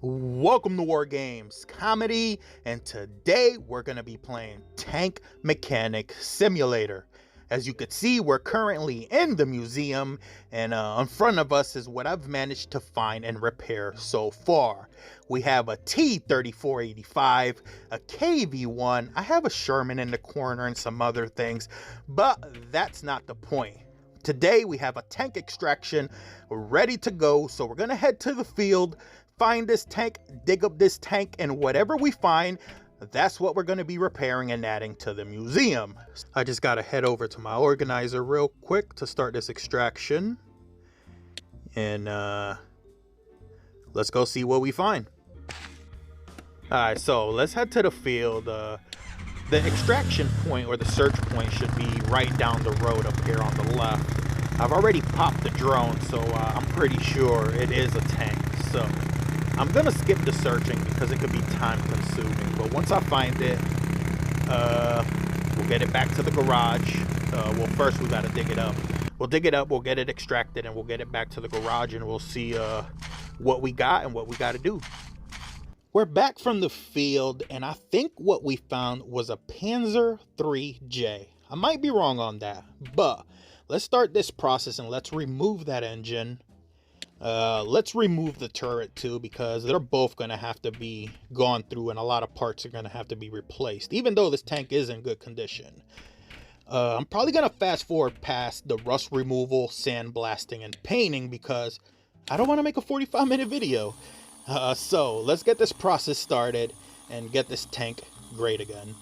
Welcome to Wargamescomedy, and today we're going to be playing Tank Mechanic Simulator. As you can see, we're currently in the museum, and in front of us is what I've managed to find and repair so far. We have a T-3485, a KV-1, I have a Sherman in the corner and some other things, but that's not the point. Today we have a tank extraction ready to go, so we're going to head to the field, find this tank, dig up this tank, and whatever we find, that's what we're going to be repairing and adding to the museum. I just got to head over to my organizer real quick to start this extraction. And let's go see what we find. Alright, so let's head to the field. The extraction point or the search point should be right down the road up here on the left. I've already popped the drone, so I'm pretty sure it is a tank. So I'm going to skip the searching because it could be time consuming. But once I find it, we'll get it back to the garage. Well, first we got to dig it up. We'll dig it up, we'll get it extracted, and we'll get it back to the garage, and we'll see what we got and what we got to do. We're back from the field, and I think what we found was a Panzer IIIJ. I might be wrong on that, but let's start this process and let's remove that engine. Let's remove the turret too, because they're both going to have to be gone through and a lot of parts are going to have to be replaced, even though this tank is in good condition. I'm probably going to fast forward past the rust removal, sandblasting, and painting because I don't want to make a 45-minute video. So let's get this process started and get this tank great again.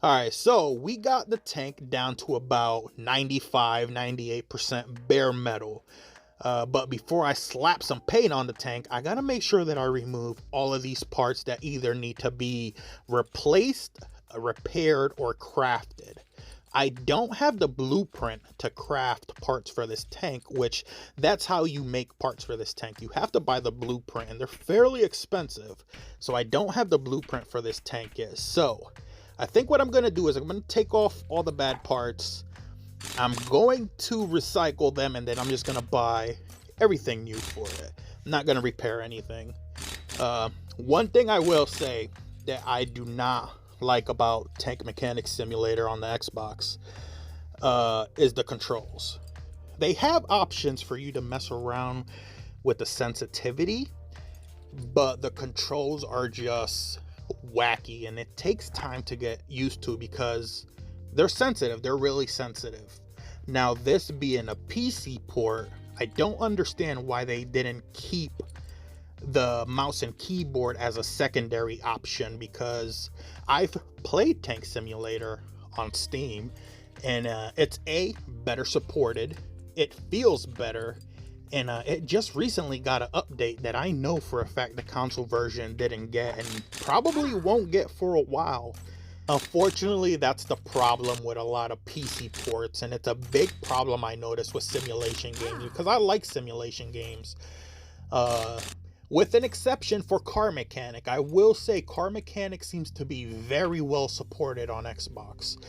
Alright, so we got the tank down to about 95-98% bare metal. But before I slap some paint on the tank, I gotta make sure that I remove all of these parts that either need to be replaced, repaired, or crafted. I don't have the blueprint to craft parts for this tank, which that's how you make parts for this tank. You have to buy the blueprint, and they're fairly expensive. So I don't have the blueprint for this tank yet. So I think what I'm going to do is I'm going to take off all the bad parts. I'm going to recycle them, and then I'm just going to buy everything new for it. I'm not going to repair anything. One thing I will say that I do not like about Tank Mechanic Simulator on the Xbox is the controls. They have options for you to mess around with the sensitivity, but the controls are just wacky, and it takes time to get used to because they're sensitive. They're really sensitive. Now, this being a PC port, I don't understand why they didn't keep the mouse and keyboard as a secondary option, because I've played Tank Simulator on Steam, and it's better supported, it feels better, and it just recently got an update that I know for a fact the console version didn't get and probably won't get for a while. Unfortunately, that's the problem with a lot of PC ports, and it's a big problem I noticed with simulation games, because I like simulation games. With an exception for Car Mechanic. I will say Car Mechanic seems to be very well supported on Xbox.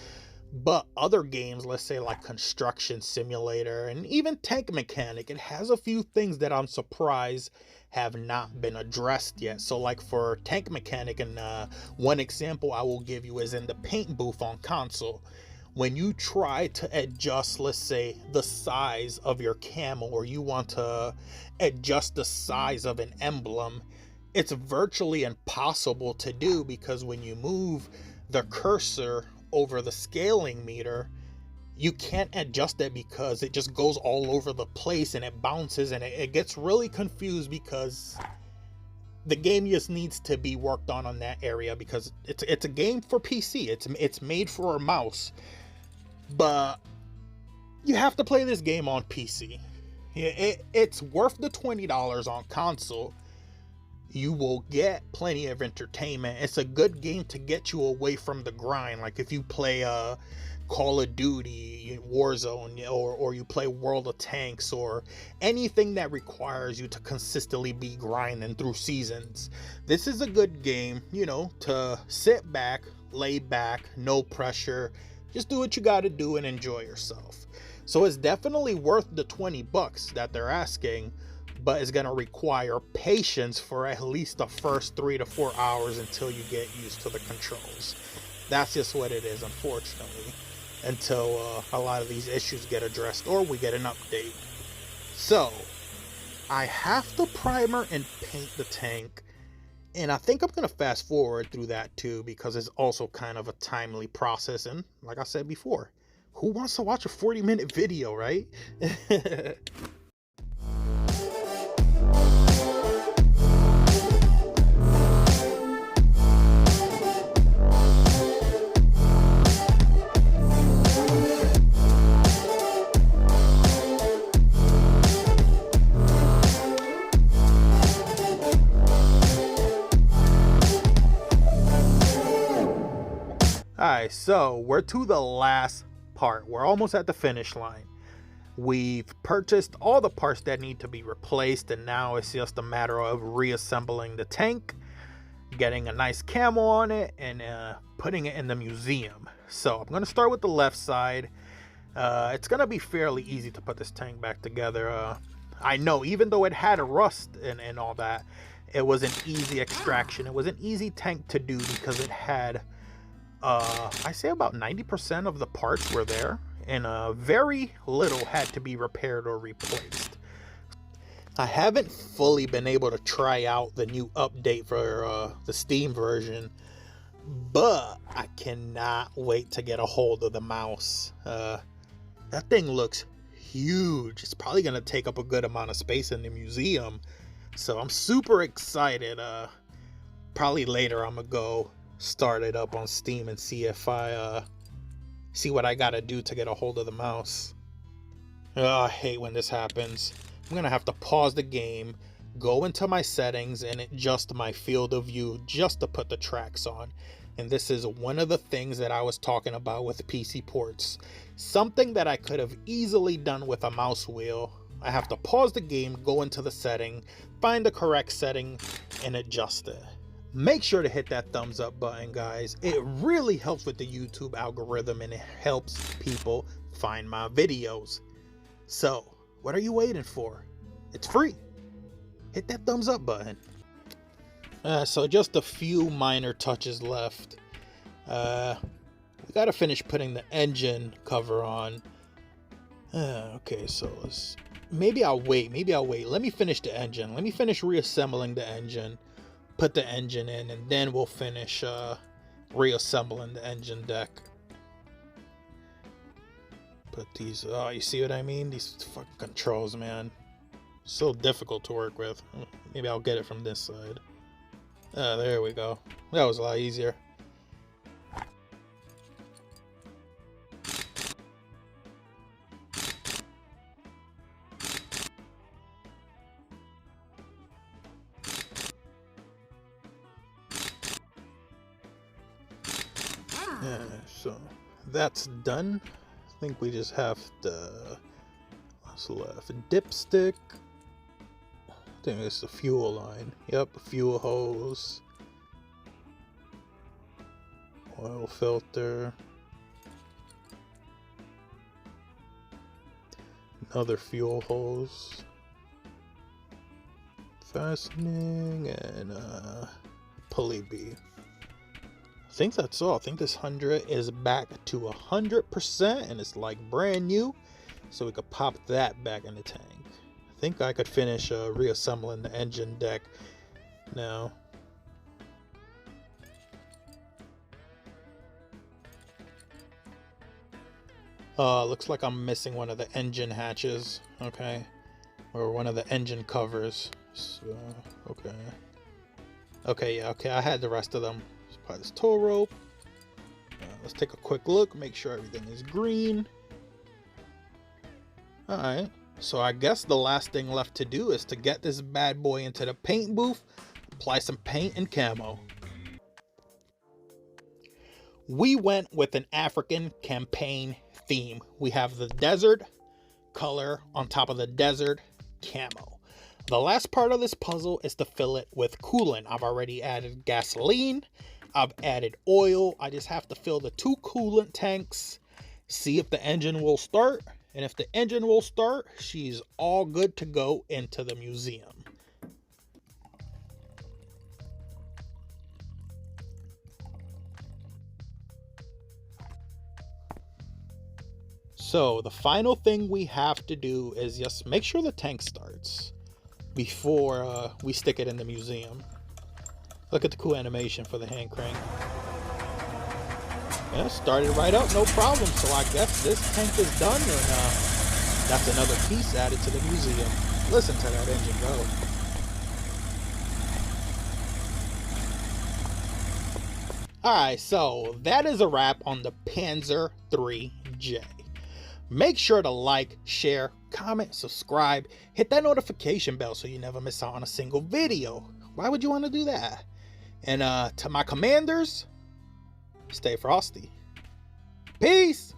But other games, let's say like Construction Simulator and even Tank Mechanic, it has a few things that I'm surprised have not been addressed yet. So like for Tank Mechanic, and one example I will give you is in the paint booth on console. when you try to adjust, let's say, the size of your camo, or you want to adjust the size of an emblem, it's virtually impossible to do, because when you move the cursor over the scaling meter, you can't adjust it because it just goes all over the place and it bounces, and it gets really confused, because the game just needs to be worked on that area, because it's a game for PC. It's made for a mouse, but you have to play this game on PC. It's worth the $20 on console. You will get plenty of entertainment. It's a good game to get you away from the grind. Like if you play Call of Duty, Warzone, or you play World of Tanks, or anything that requires you to consistently be grinding through seasons. This is a good game, you know, to sit back, lay back, no pressure, just do what you got to do and enjoy yourself. So it's definitely worth the $20 that they're asking, but it's going to require patience for at least the first 3 to 4 hours until you get used to the controls. That's just what it is, unfortunately, until a lot of these issues get addressed or we get an update. So I have to primer and paint the tank, and I think I'm going to fast forward through that too, because it's also kind of a timely process. And like I said before, who wants to watch a 40-minute video, right? Alright, so we're to the last part. We're almost at the finish line. We've purchased all the parts that need to be replaced, and now it's just a matter of reassembling the tank, getting a nice camo on it, and putting it in the museum. So I'm going to start with the left side. It's going to be fairly easy to put this tank back together. I know, even though it had a rust and all that, it was an easy extraction. It was an easy tank to do because it had I say about 90% of the parts were there, and very little had to be repaired or replaced. I haven't fully been able to try out the new update for the Steam version, but I cannot wait to get a hold of the mouse. That thing looks huge. It's probably going to take up a good amount of space in the museum, so I'm super excited. Probably later I'm going to go start it up on Steam and see if I see what I gotta do to get a hold of the mouse. I hate when this happens. I'm gonna have to pause the game, go into my settings, and adjust my field of view just to put the tracks on. And this is one of the things that I was talking about with PC ports. Something that I could have easily done with a mouse wheel. I have to pause the game, go into the setting, find the correct setting, and adjust it. Make sure to hit that thumbs up button, guys. It really helps with the YouTube algorithm, and it helps people find my videos. So, what are you waiting for? It's free. Hit that thumbs up button. So just a few minor touches left. We gotta finish putting the engine cover on. Okay, so maybe I'll wait. Let me finish the engine. Let me finish reassembling the engine. Put the engine in, and then we'll finish reassembling the engine deck. Put these, oh, you see what I mean? These fucking controls, man. So difficult to work with. Maybe I'll get it from this side. There we go. That was a lot easier. So that's done. I think we just have the what's left? A dipstick. I think it's the fuel line. Yep, a fuel hose. Oil filter. Another fuel hose. Fastening and pulley B. I think that's all. I think this 100 is back to 100% and it's like brand new. So we could pop that back in the tank. I think I could finish reassembling the engine deck now. Looks like I'm missing one of the engine hatches. Okay. Or one of the engine covers. So, okay. Okay, yeah, okay. I had the rest of them. Let's apply this tow rope. Let's take a quick look. Make sure everything is green. Alright. So I guess the last thing left to do is to get this bad boy into the paint booth. Apply some paint and camo. We went with an African campaign theme. We have the desert color on top of the desert camo. The last part of this puzzle is to fill it with coolant. I've already added gasoline. I've added oil. I just have to fill the 2 coolant tanks, see if the engine will start. And if the engine will start, she's all good to go into the museum. So the final thing we have to do is just make sure the tank starts before we stick it in the museum. Look at the cool animation for the hand crank. Yeah, started right up, no problem. So I guess this tank is done, and that's another piece added to the museum. Listen to that engine go. Alright, so that is a wrap on the Panzer IIIJ. Make sure to like, share, comment, subscribe, hit that notification bell so you never miss out on a single video. Why would you want to do that? And to my commanders, stay frosty. Peace!